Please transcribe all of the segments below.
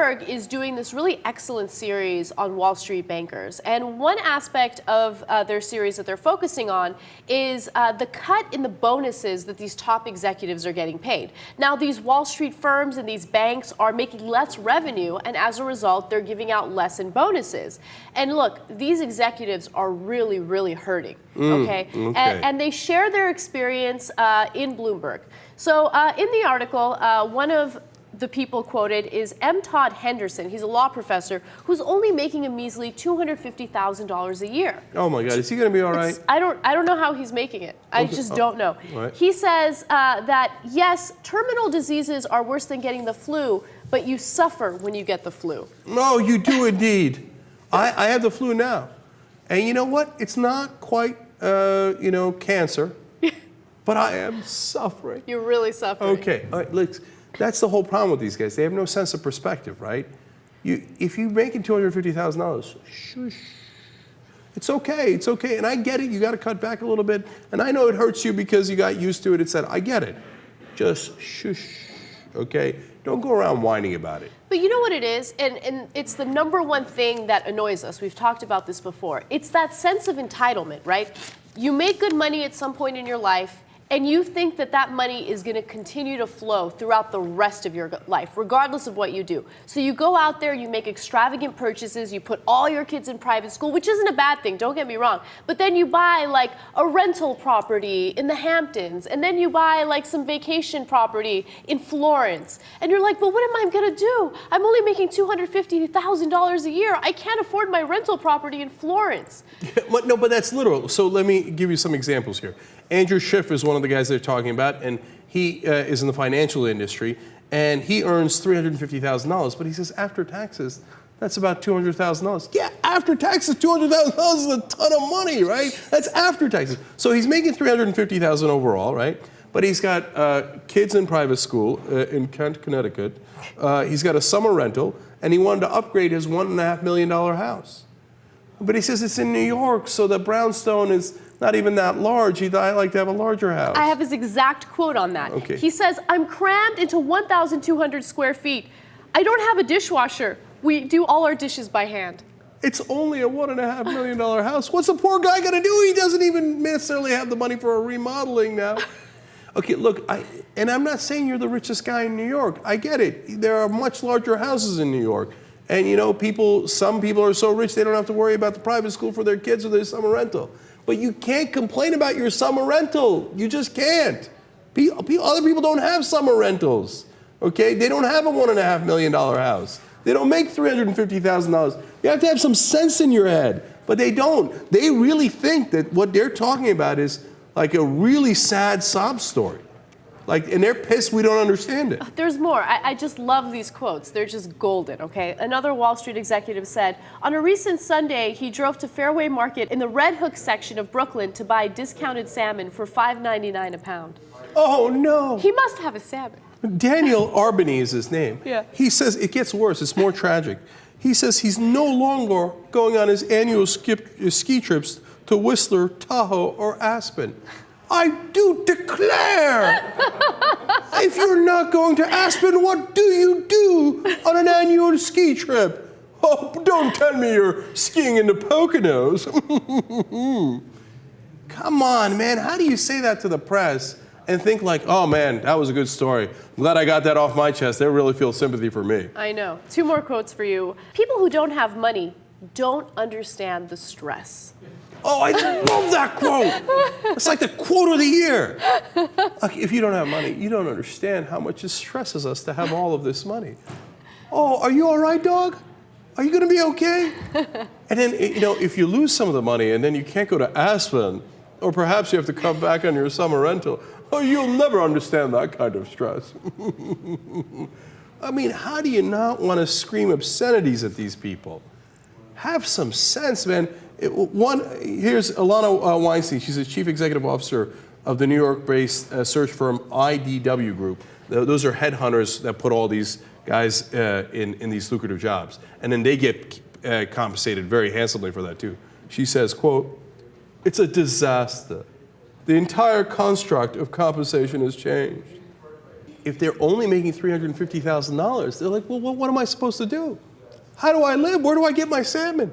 Bloomberg is doing this really excellent series on Wall Street bankers. And one aspect of their series that they're focusing on is the cut in the bonuses that these top executives are getting paid. Now, these Wall Street firms and these banks are making less revenue, and as a result, they're giving out less in bonuses. And look, these executives are really, really hurting, okay? And they share their experience in Bloomberg. So in the article, one of the people quoted is M. Todd Henderson. He's a law professor who's only making a measly $250,000 a year. Oh my God, is he going to be all right? I don't know how he's making it. I just don't know. Right. He says that yes, terminal diseases are worse than getting the flu, but you suffer when you get the flu. No, you do indeed. I have the flu now, and you know what? It's not quite cancer, but I am suffering. You're really suffering. Okay, all right, look. That's the whole problem with these guys. They have no sense of perspective, right? If you're making $250,000, shush. It's okay, it's okay. And I get it, you got to cut back a little bit. And I know it hurts you because you got used to it, etc. I get it. Just shush, okay? Don't go around whining about it. But you know what it is? And it's the number one thing that annoys us. We've talked about this before. It's that sense of entitlement, right? You make good money at some point in your life, and you think that that money is going to continue to flow throughout the rest of your life, regardless of what you do. So you go out there, you make extravagant purchases, you put all your kids in private school, which isn't a bad thing, don't get me wrong. But then you buy like a rental property in the Hamptons, and then you buy like some vacation property in Florence. And you're like, but what am I going to do? I'm only making $250,000 a year. I can't afford my rental property in Florence. No, but that's literal. So let me give you some examples here. Andrew Schiff is one of the guys they're talking about, and he is in the financial industry, and he earns $350,000, but he says after taxes, that's about $200,000. Yeah, after taxes, $200,000 is a ton of money, right? That's after taxes. So he's making $350,000 overall, right? But he's got kids in private school in Kent, Connecticut. He's got a summer rental, and he wanted to upgrade his $1.5 million house. But he says it's in New York, so the brownstone is not even that large. I'd like to have a larger house. I have his exact quote on that. Okay. He says, I'm crammed into 1,200 square feet. I don't have a dishwasher. We do all our dishes by hand. It's only a $1.5 million house. What's the poor guy going to do? He doesn't even necessarily have the money for a remodeling now. Okay, look, and I'm not saying you're the richest guy in New York. I get it. There are much larger houses in New York. And some people are so rich they don't have to worry about the private school for their kids or their summer rental. But you can't complain about your summer rental. You just can't. Other people don't have summer rentals, okay? They don't have a $1.5 million house. They don't make $350,000. You have to have some sense in your head, but they don't. They really think that what they're talking about is like a really sad sob story. And they're pissed we don't understand it. There's more. I just love these quotes. They're just golden, okay? Another Wall Street executive said, on a recent Sunday, he drove to Fairway Market in the Red Hook section of Brooklyn to buy discounted salmon for $5.99 a pound. Oh, no. He must have a salmon. Daniel Arbany is his name. Yeah. He says it gets worse. It's more tragic. He says he's no longer going on his annual ski trips to Whistler, Tahoe, or Aspen. I do declare, if you're not going to Aspen, what do you do on an annual ski trip? Oh, don't tell me you're skiing in the Poconos. Come on, man. How do you say that to the press and think like, oh, man, that was a good story. I'm glad I got that off my chest. They really feel sympathy for me. I know. 2 more quotes for you. People who don't have money don't understand the stress. Oh, I love that quote. It's like the quote of the year. Like, if you don't have money, you don't understand how much it stresses us to have all of this money. Oh, are you all right, dog? Are you going to be okay? And then, if you lose some of the money and then you can't go to Aspen, or perhaps you have to come back on your summer rental, oh, you'll never understand that kind of stress. I mean, how do you not want to scream obscenities at these people? Have some sense, man. Here's Alana Weinstein. She's the chief executive officer of the New York-based search firm IDW Group. Those are headhunters that put all these guys in these lucrative jobs. And then they get compensated very handsomely for that, too. She says, quote, it's a disaster. The entire construct of compensation has changed. if they're only making $350,000, they're like, well, what am I supposed to do? How do I live? Where do I get my salmon?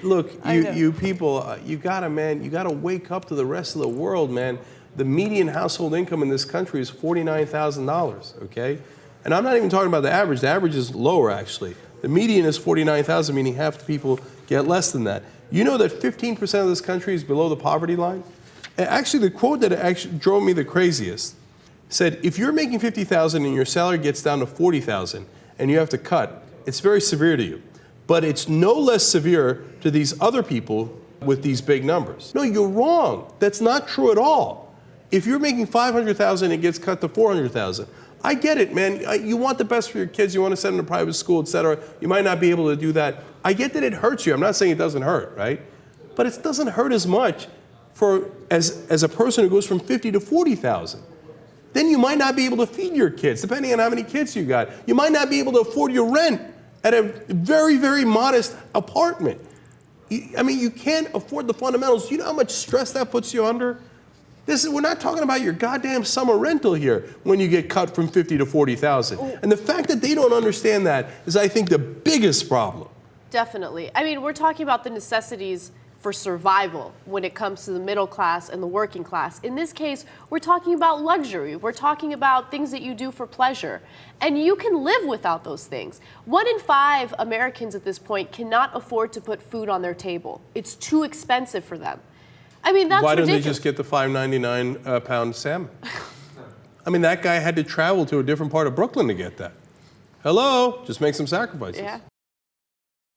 Look, you people, you gotta wake up to the rest of the world, man. The median household income in this country is $49,000, okay? And I'm not even talking about the average. The average is lower, actually. The median is $49,000, meaning half the people get less than that. You know that 15% of this country is below the poverty line? And actually, the quote that actually drove me the craziest said, if you're making $50,000 and your salary gets down to $40,000 and you have to cut, it's very severe to you. But it's no less severe to these other people with these big numbers. No, you're wrong. That's not true at all. If you're making $500,000 and it gets cut to $400,000, I get it, man. You want the best for your kids. You want to send them to private school, et cetera. You might not be able to do that. I get that it hurts you. I'm not saying it doesn't hurt, right? But it doesn't hurt as much as a person who goes from $50,000 to $40,000. Then you might not be able to feed your kids, depending on how many kids you got. You might not be able to afford your rent at a very, very modest apartment. I mean, you can't afford the fundamentals. You know how much stress that puts you under? We're not talking about your goddamn summer rental here when you get cut from $50,000 to $40,000. And the fact that they don't understand that is, I think, the biggest problem. Definitely. I mean, we're talking about the necessities for survival when it comes to the middle class and the working class. In this case, we're talking about luxury. We're talking about things that you do for pleasure. And you can live without those things. 1 in 5 Americans at this point cannot afford to put food on their table. It's too expensive for them. I mean, that's Why don't ridiculous. they just get the $5.99 pound salmon? I mean, that guy had to travel to a different part of Brooklyn to get that. Hello, just make some sacrifices. Yeah.